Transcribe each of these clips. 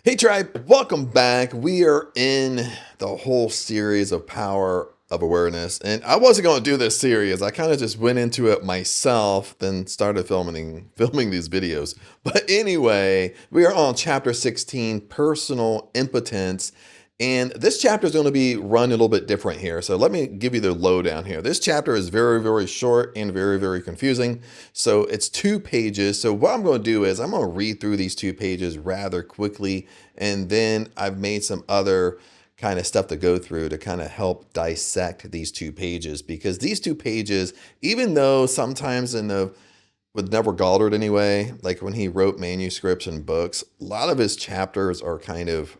Hey tribe, welcome back. We are in the whole series of Power of Awareness. And I wasn't going to do this series. I kind of just went into it myself, then started filming these videos. But anyway, we are on chapter 16, Personal Impotence. And this chapter is going to be run a little bit different here. So let me give you the lowdown here. This chapter is very, very short and very, very confusing. So it's 2 pages. So what I'm going to do is I'm going to read through these 2 pages rather quickly. And then I've made some other kind of stuff to go through to kind of help dissect these 2 pages. Because these 2 pages, even though sometimes with Neville Goddard anyway, like when he wrote manuscripts and books, a lot of his chapters are kind of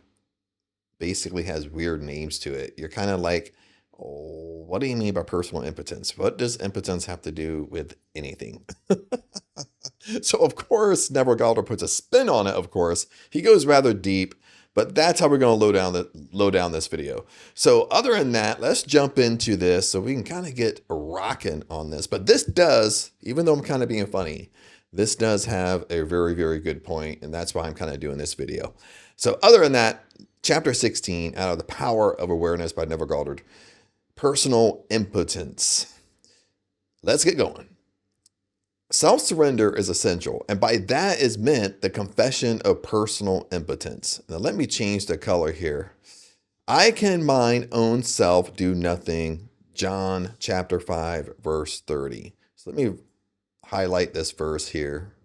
basically has weird names to it. You're kind of like, oh, what do you mean by personal impotence? What does impotence have to do with anything? So of course, Neville Goddard puts a spin on it. Of course, he goes rather deep, but that's how we're going to low down this video. So other than that, let's jump into this so we can kind of get rocking on this. But this does, even though I'm kind of being funny, this does have a very, very good point, and that's why I'm kind of doing this video. So other than that, Chapter 16, out of the Power of Awareness by Neville Goddard, Personal Impotence. Let's get going. Self-surrender is essential, and by that is meant the confession of personal impotence. Now let me change the color here. I can mine own self do nothing. John chapter 5, verse 30. So let me highlight this verse here.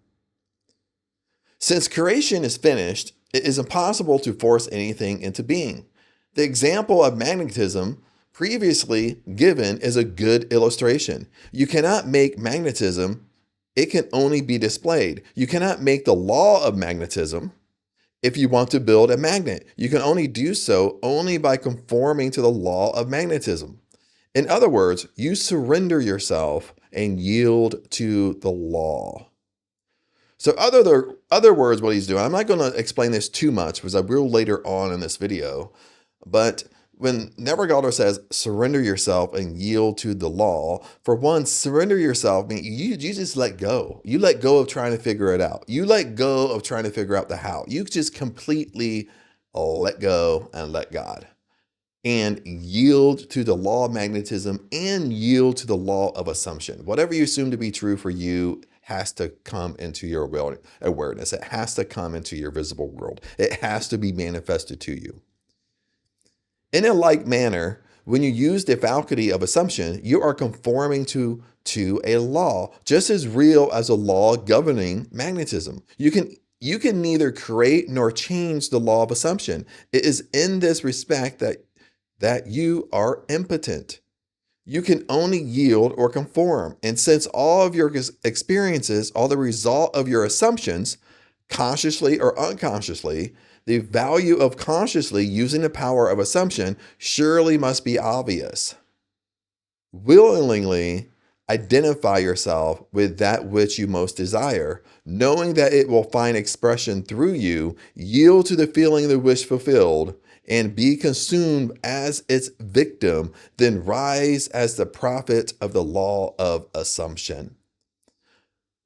Since creation is finished, it is impossible to force anything into being. The example of magnetism previously given is a good illustration. You cannot make magnetism, it can only be displayed. You cannot make the law of magnetism if you want to build a magnet. You can only do so only by conforming to the law of magnetism. In other words, you surrender yourself and yield to the law. So other words, what he's doing, I'm not going to explain this too much because I will later on in this video, but when Neville Goddard says surrender yourself and yield to the law, for one, surrender yourself means you just let go. You let go of trying to figure it out. You let go of trying to figure out the how. You just completely let go and let God. And yield to the law of magnetism and yield to the law of assumption. Whatever you assume to be true for you has to come into your awareness. It has to come into your visible world. It has to be manifested to you. In a like manner, when you use the faculty of assumption, you are conforming to a law, just as real as a law governing magnetism. You can neither create nor change the law of assumption. It is in this respect that you are impotent. You can only yield or conform. And since all of your experiences are the result of your assumptions, consciously or unconsciously, the value of consciously using the power of assumption surely must be obvious. Willingly identify yourself with that which you most desire, knowing that it will find expression through you, yield to the feeling of the wish fulfilled, and be consumed as its victim, then rise as the prophet of the law of assumption.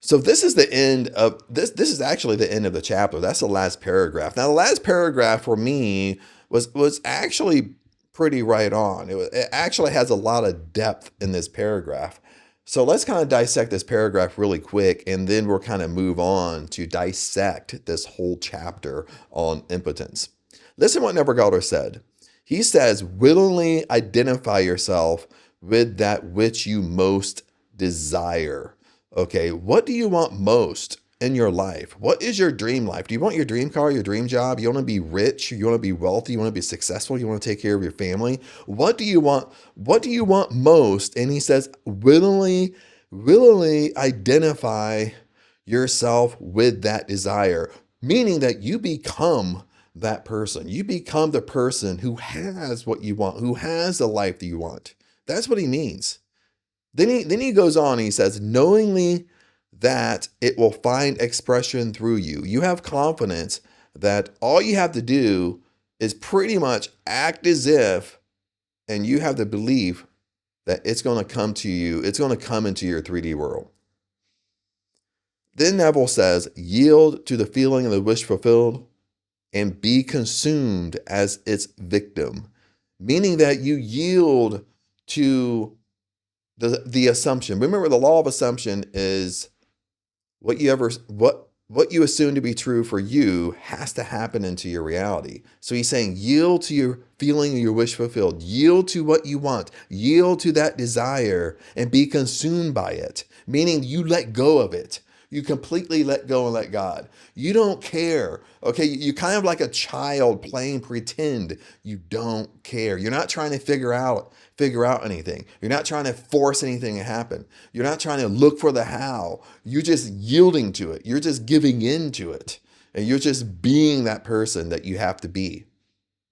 So this is the end of this. This is actually the end of the chapter. That's the last paragraph. Now, the last paragraph for me was actually pretty right on. It actually has a lot of depth in this paragraph. So let's kind of dissect this paragraph really quick, and then we'll kind of move on to dissect this whole chapter on impotence. Listen to what Neville Goddard said. He says, willingly identify yourself with that which you most desire. Okay, what do you want most in your life? What is your dream life? Do you want your dream car, your dream job? You want to be rich? You want to be wealthy? You want to be successful? You want to take care of your family? What do you want? What do you want most? And he says, willingly identify yourself with that desire, meaning that you become that person. You become the person who has what you want, who has the life that you want. That's what he means. Then he goes on and he says, knowingly that it will find expression through you. You have confidence that all you have to do is pretty much act as if, and you have the belief that it's going to come to you. It's going to come into your 3D world. Then Neville says, yield to the feeling of the wish fulfilled and be consumed as its victim, meaning that you yield to the assumption. Remember, the law of assumption is what you assume to be true for you has to happen into your reality. So he's saying yield to your feeling your wish fulfilled, yield to what you want, yield to that desire and be consumed by it, meaning you let go of it. You completely let go and let God. You don't care. Okay, you're kind of like a child playing pretend. You don't care. You're not trying to figure out anything. You're not trying to force anything to happen. You're not trying to look for the how. You're just yielding to it. You're just giving in to it. And you're just being that person that you have to be.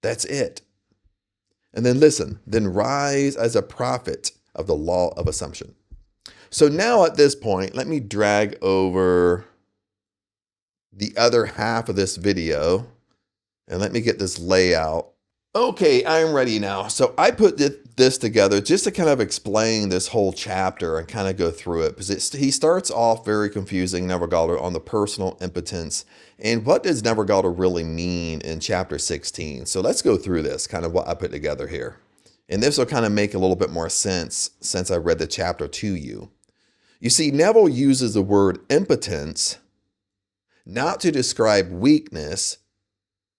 That's it. And then listen, then rise as a prophet of the law of assumption. So now at this point, let me drag over the other half of this video and let me get this layout. Okay, I'm ready now. So I put this together just to kind of explain this whole chapter and kind of go through it, because he starts off very confusing, Neville Goddard, on the personal impotence. And what does Neville Goddard really mean in chapter 16? So let's go through this, kind of what I put together here. And this will kind of make a little bit more sense since I read the chapter to you. You see, Neville uses the word impotence not to describe weakness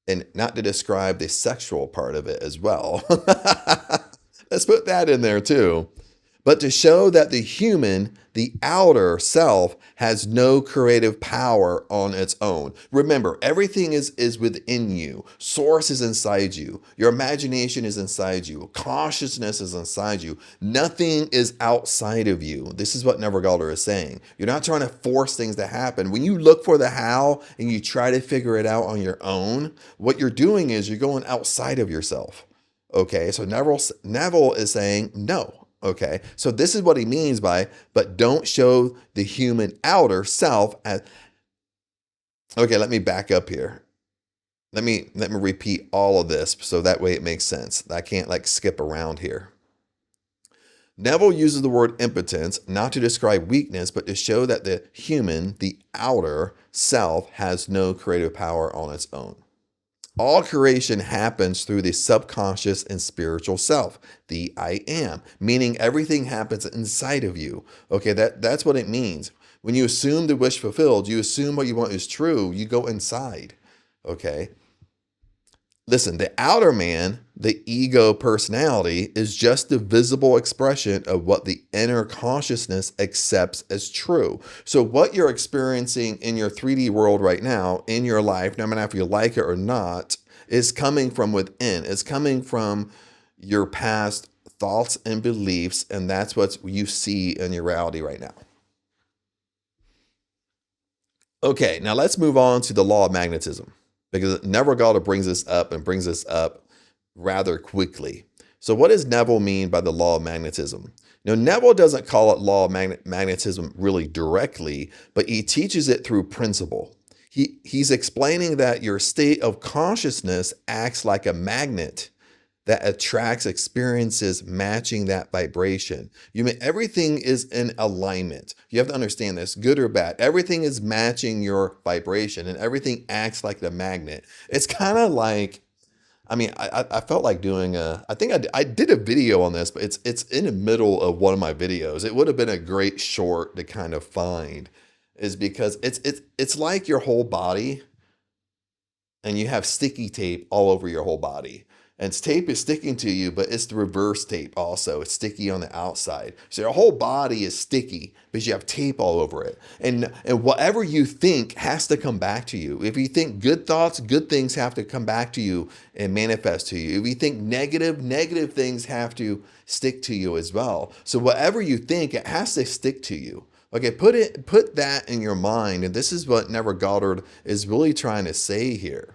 and not to describe the sexual part of it as well. Let's put that in there too. But to show that the human, the outer self, has no creative power on its own. Remember, everything is within you. Source is inside you. Your imagination is inside you. Consciousness is inside you. Nothing is outside of you. This is what Neville Goddard is saying. You're not trying to force things to happen. When you look for the how and you try to figure it out on your own, what you're doing is you're going outside of yourself. Okay, so Neville is saying no. Okay, so this is what he means by, but don't show the human outer self as. Okay, let me back up here. Let me repeat all of this so that way it makes sense. I can't like skip around here. Neville uses the word impotence not to describe weakness, but to show that the human, the outer self, has no creative power on its own. All creation happens through the subconscious and spiritual self, the I am, meaning everything happens inside of you. Okay, that's what it means. When you assume the wish fulfilled, you assume what you want is true, you go inside. Okay. Listen, the outer man, the ego personality, is just the visible expression of what the inner consciousness accepts as true. So what you're experiencing in your 3D world right now, in your life, no matter if you like it or not, is coming from within. It's coming from your past thoughts and beliefs, and that's what you see in your reality right now. Okay, now let's move on to the law of magnetism, because Neville Goddard brings this up rather quickly. So what does Neville mean by the law of magnetism? Now, Neville doesn't call it law of magnetism really directly, but he teaches it through principle. He's explaining that your state of consciousness acts like a magnet that attracts experiences matching that vibration. Everything is in alignment. You have to understand this, good or bad. Everything is matching your vibration and everything acts like the magnet. It's kind of like, I felt like doing I did a video on this, but it's in the middle of one of my videos. It would have been a great short to kind of find, is because it's like your whole body and you have sticky tape all over your whole body. And tape is sticking to you, but it's the reverse tape also. It's sticky on the outside. So your whole body is sticky because you have tape all over it. And whatever you think has to come back to you. If you think good thoughts, good things have to come back to you and manifest to you. If you think negative things have to stick to you as well. So whatever you think, it has to stick to you. Okay, put that in your mind. And this is what Neville Goddard is really trying to say here.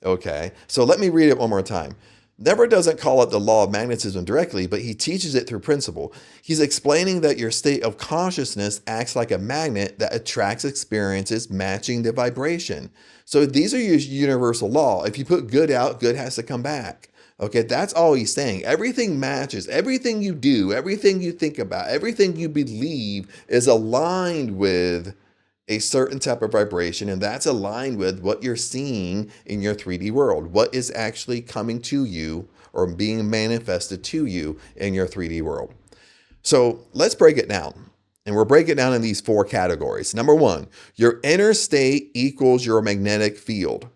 Okay, so let me read it one more time. Neville doesn't call it the law of magnetism directly, but he teaches it through principle. He's explaining that your state of consciousness acts like a magnet that attracts experiences matching the vibration. So these are your universal law. If you put good out, good has to come back. Okay, that's all he's saying. Everything matches. Everything you do, everything you think about, everything you believe is aligned with a certain type of vibration, and that's aligned with what you're seeing in your 3D world, what is actually coming to you or being manifested to you in your 3D world. So let's break it down. And we'll break it down in these 4 categories. Number 1, your inner state equals your magnetic field.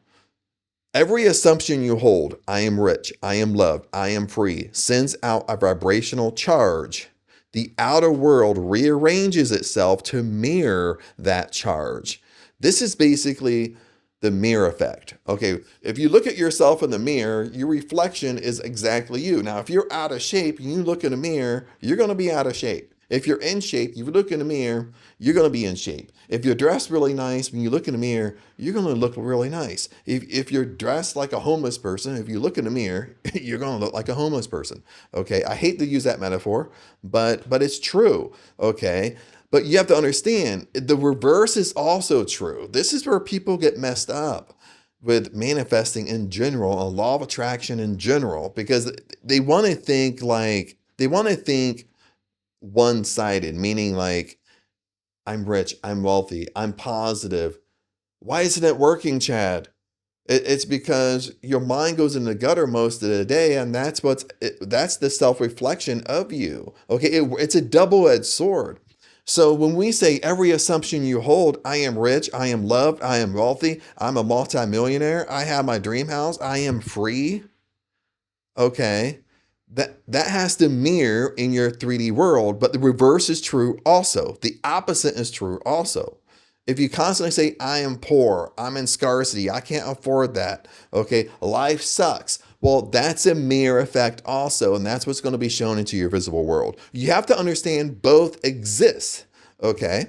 Every assumption you hold, I am rich, I am loved, I am free, sends out a vibrational charge. The outer world rearranges itself to mirror that charge. This is basically the mirror effect. Okay, if you look at yourself in the mirror, your reflection is exactly you. Now, if you're out of shape and you look in the mirror, you're going to be out of shape. If you're in shape, you look in the mirror, you're going to be in shape. If you're dressed really nice, when you look in the mirror, you're going to look really nice. If you're dressed like a homeless person, if you look in the mirror, you're going to look like a homeless person. Okay, I hate to use that metaphor, but it's true. Okay, but you have to understand the reverse is also true. This is where people get messed up with manifesting in general, a law of attraction in general, because they want to think one-sided, meaning like, I'm rich, I'm wealthy, I'm positive. Why isn't it working, Chad? It's because your mind goes in the gutter most of the day, and that's the self-reflection of you. Okay, it's a double-edged sword. So when we say every assumption you hold, I am rich, I am loved, I am wealthy, I'm a multimillionaire, I have my dream house, I am free. Okay. That has to mirror in your 3D world, but the reverse is true also. The opposite is true also. If you constantly say, I am poor, I'm in scarcity, I can't afford that, okay, life sucks. Well, that's a mirror effect also, and that's what's going to be shown into your visible world. You have to understand both exist, okay?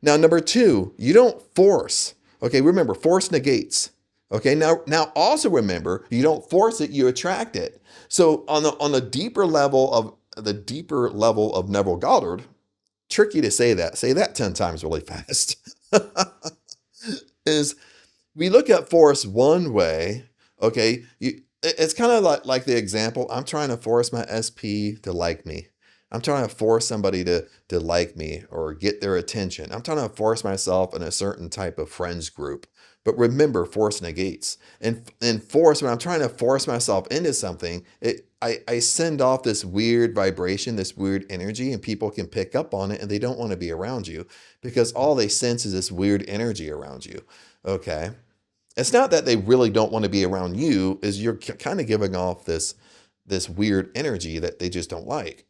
Now, number 2, you don't force. Okay, remember, force negates. Okay, now also remember, you don't force it, you attract it. So on the deeper level of Neville Goddard, tricky to say that 10 times really fast, is we look at force one way. Okay, it's kind of like the example, I'm trying to force my SP to like me. I'm trying to force somebody to like me or get their attention. I'm trying to force myself in a certain type of friends group. But remember, force negates. And force, when I'm trying to force myself into something, I send off this weird vibration, this weird energy, and people can pick up on it, and they don't want to be around you because all they sense is this weird energy around you. Okay? It's not that they really don't want to be around you, is you're kind of giving off this weird energy that they just don't like.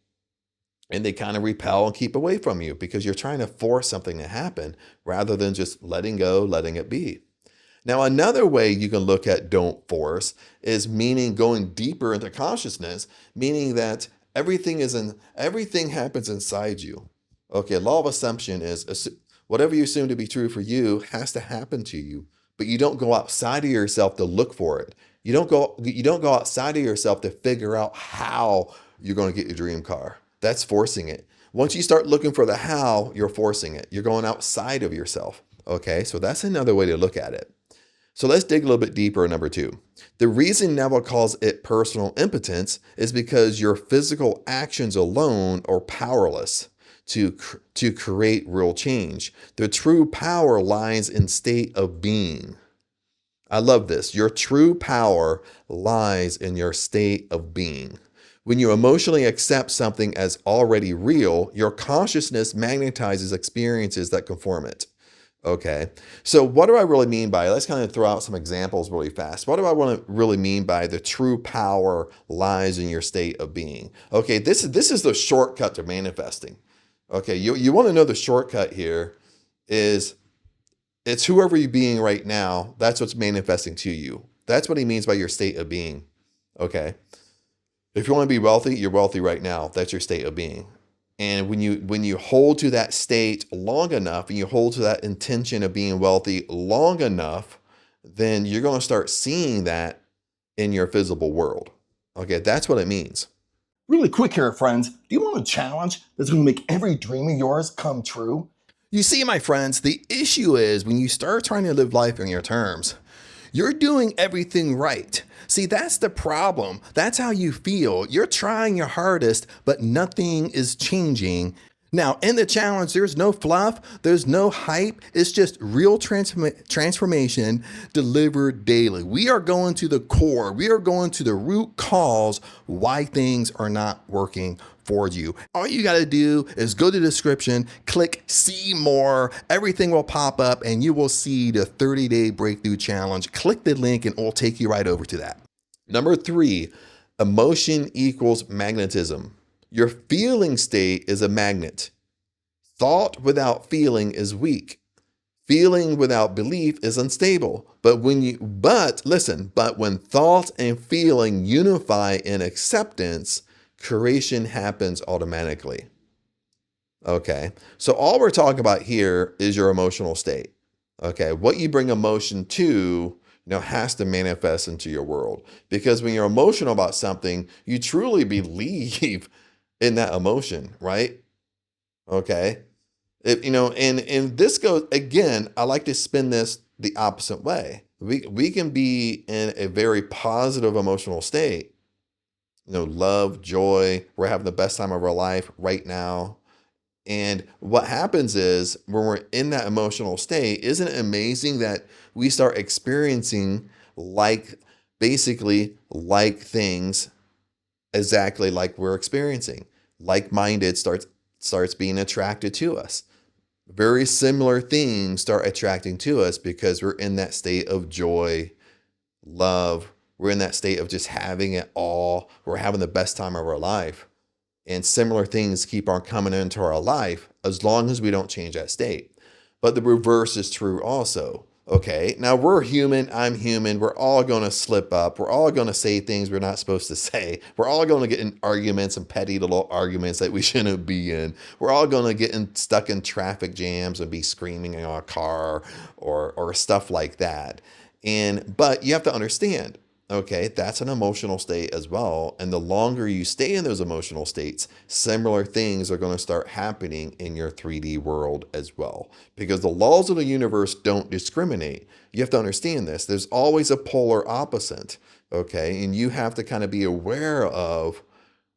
And they kind of repel and keep away from you because you're trying to force something to happen rather than just letting go, letting it be. Now, another way you can look at don't force is meaning going deeper into consciousness, meaning that everything happens inside you. Okay, law of assumption is whatever you assume to be true for you has to happen to you, but you don't go outside of yourself to look for it. You don't go outside of yourself to figure out how you're going to get your dream car. That's forcing it. Once you start looking for the how, you're forcing it. You're going outside of yourself. Okay, so that's another way to look at it. So let's dig a little bit deeper in number 2. The reason Neville calls it personal impotence is because your physical actions alone are powerless to create real change. The true power lies in state of being. I love this. Your true power lies in your state of being. When you emotionally accept something as already real, your consciousness magnetizes experiences that conform it. Okay, so what do I really mean by, let's kind of throw out some examples really fast. What do I want to really mean by the true power lies in your state of being? Okay, this is the shortcut to manifesting. Okay, you want to know the shortcut here is it's whoever you're being right now, that's what's manifesting to you. That's what he means by your state of being. Okay, if you want to be wealthy, you're wealthy right now. That's your state of being. And when you hold to that state long enough and you hold to that intention of being wealthy long enough, then you're going to start seeing that in your visible world. Okay, that's what it means. Really quick here, friends. Do you want a challenge that's going to make every dream of yours come true? You see, my friends, the issue is when you start trying to live life on your terms, you're doing everything right. See, that's the problem. That's how you feel. You're trying your hardest, but nothing is changing. Now, in the challenge, there's no fluff, there's no hype. It's just real transformation delivered daily. We are going to the core, we are going to the root cause why things are not working for you. All you got to do is go to the description, click see more. Everything will pop up and you will see the 30-day breakthrough challenge. Click the link and it will take you right over to that. Number 3, emotion equals magnetism. Your feeling state is a magnet. Thought without feeling is weak. Feeling without belief is unstable. But when thought and feeling unify in acceptance, creation happens automatically. Okay. So all we're talking about here is your emotional state. Okay. What you bring emotion to, has to manifest into your world. Because when you're emotional about something, you truly believe in that emotion, right? Okay. And this goes, again, I like to spin this the opposite way. We can be in a very positive emotional state, love, joy, we're having the best time of our life right now. And what happens is when we're in that emotional state, isn't it amazing that we start experiencing basically like things exactly like we're experiencing. Like-minded starts being attracted to us. Very similar things start attracting to us because we're in that state of joy, love. We're in that state of just having it all. We're having the best time of our life. And similar things keep on coming into our life as long as we don't change that state. But the reverse is true also. Okay, now we're human, I'm human, we're all going to slip up, we're all going to say things we're not supposed to say, we're all going to get in arguments and petty little arguments that we shouldn't be in, we're all going to get stuck in traffic jams and be screaming in our car or stuff like that. But you have to understand, okay, that's an emotional state as well. And the longer you stay in those emotional states, similar things are going to start happening in your 3D world as well. Because the laws of the universe don't discriminate. You have to understand this. There's always a polar opposite, okay? And you have to kind of be aware of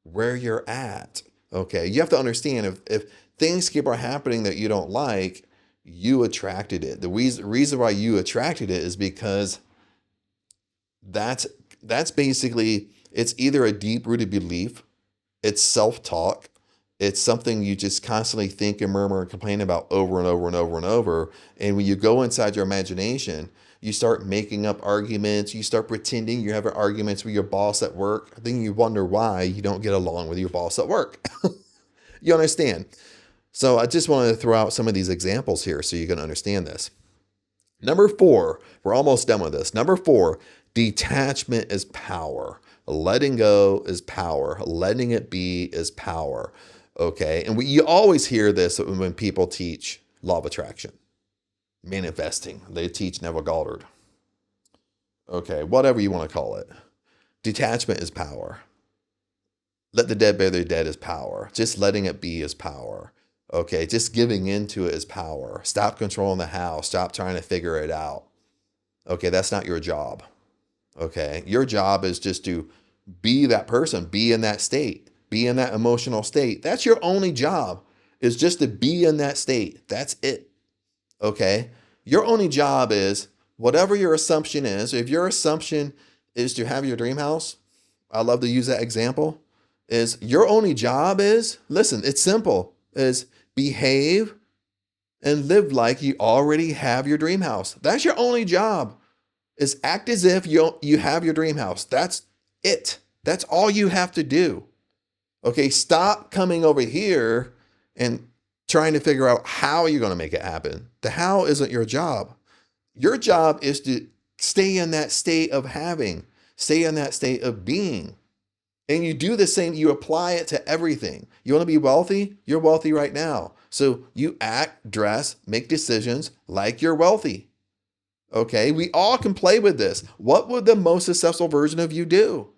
where you're at, okay? You have to understand if things keep on happening that you don't like, you attracted it. The reason why you attracted it is because that's basically, it's either a deep-rooted belief, it's self-talk, it's something you just constantly think and murmur and complain about over and over and over and over. And when you go inside your imagination, you start making up arguments, you start pretending you're having arguments with your boss at work. Then you wonder why you don't get along with your boss at work. You understand? So I just wanted to throw out some of these examples here so you can understand this. Number 4, we're almost done with this. Number 4, detachment is power. Letting go is power. Letting it be is power. Okay. And you always hear this when people teach law of attraction, manifesting. They teach Neville Goddard. Okay. Whatever you want to call it. Detachment is power. Let the dead bury their dead is power. Just letting it be is power. Okay. Just giving into it is power. Stop controlling the house. Stop trying to figure it out. Okay. That's not your job. Okay. Your job is just to be that person, be in that state, be in that emotional state. That's your only job, is just to be in that state. That's it. Okay. Your only job is whatever your assumption is. If your assumption is to have your dream house, I love to use that example, is your only job is, listen, it's simple, is behave and live like you already have your dream house. That's your only job. Is act as if you have your dream house. That's it. That's all you have to do. Okay, stop coming over here and trying to figure out how you're going to make it happen. The how isn't your job. Your job is to stay in that state of having, stay in that state of being. And you do the same, you apply it to everything. You want to be wealthy? You're wealthy right now. So you act, dress, make decisions like you're wealthy. Okay, we all can play with this. What would the most successful version of you do?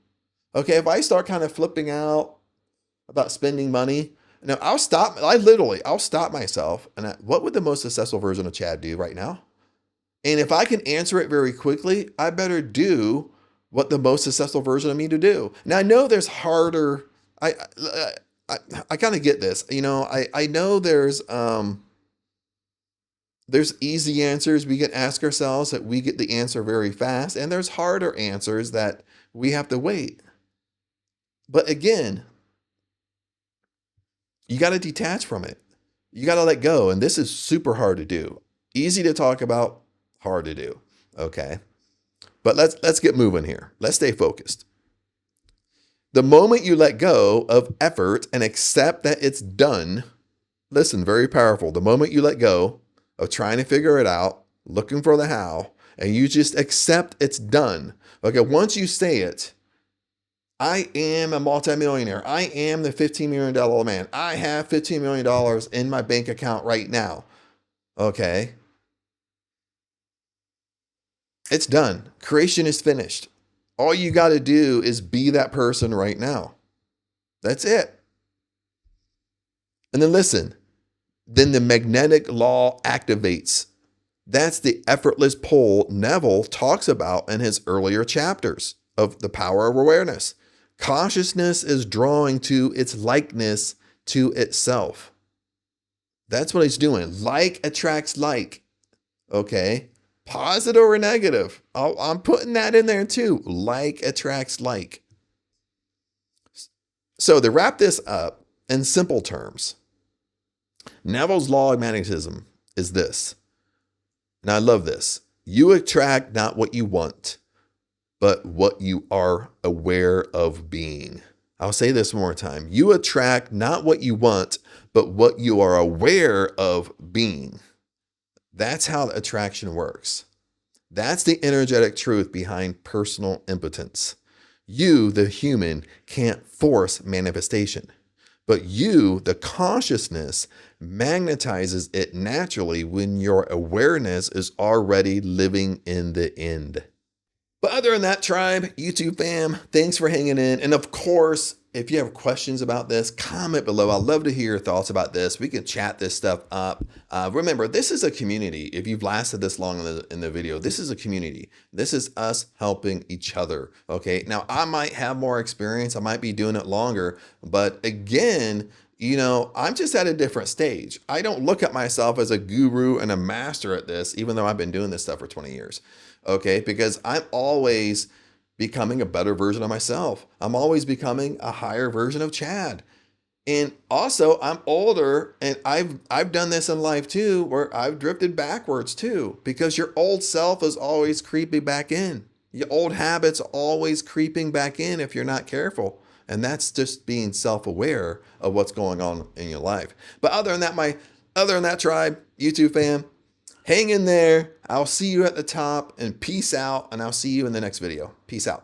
Okay, if I start kind of flipping out about spending money, I'll stop myself. And what would the most successful version of Chad do right now? And if I can answer it very quickly, I better do what the most successful version of me to do. Now I know there's harder. I kind of get this. I know there's easy answers we can ask ourselves that we get the answer very fast, and there's harder answers that we have to wait. But again, you got to detach from it. You got to let go. And this is super hard to do. Easy to talk about, hard to do. Okay. But let's get moving here. Let's stay focused. The moment you let go of effort and accept that it's done, listen, very powerful. The moment you let go of trying to figure it out, looking for the how, and you just accept it's done. Okay, once you say it, I am a multimillionaire. I am the $15 million man. I have $15 million in my bank account right now. Okay. It's done. Creation is finished. All you got to do is be that person right now. That's it. And then listen, then the magnetic law activates. That's the effortless pull Neville talks about in his earlier chapters of the power of awareness. Consciousness is drawing to its likeness to itself. That's what he's doing. Like attracts like. Okay. Positive or negative. I'm putting that in there too. Like attracts like. So to wrap this up in simple terms, Neville's law of magnetism is this. And I love this. You attract not what you want, but what you are aware of being. I'll say this one more time. You attract not what you want, but what you are aware of being. That's how the attraction works. That's the energetic truth behind personal impotence. You, the human, can't force manifestation, but you, the consciousness, magnetizes it naturally when your awareness is already living in the end. But other than that, tribe, YouTube fam, thanks for hanging in. And of course, if you have questions about this, comment below. I'd love to hear your thoughts about this. We can chat this stuff up. Remember, this is a community. If you've lasted this long in the video, this is a community. This is us helping each other. Okay. Now, I might have more experience. I might be doing it longer. But again, I'm just at a different stage. I don't look at myself as a guru and a master at this, even though I've been doing this stuff for 20 years. Okay. Because I'm always becoming a better version of myself. I'm always becoming a higher version of Chad. And also I'm older, and I've done this in life too, where I've drifted backwards too, because your old self is always creeping back in. Your old habits always creeping back in if you're not careful. And that's just being self-aware of what's going on in your life. But other than that, tribe, YouTube fam, hang in there. I'll see you at the top, and peace out. And I'll see you in the next video. Peace out.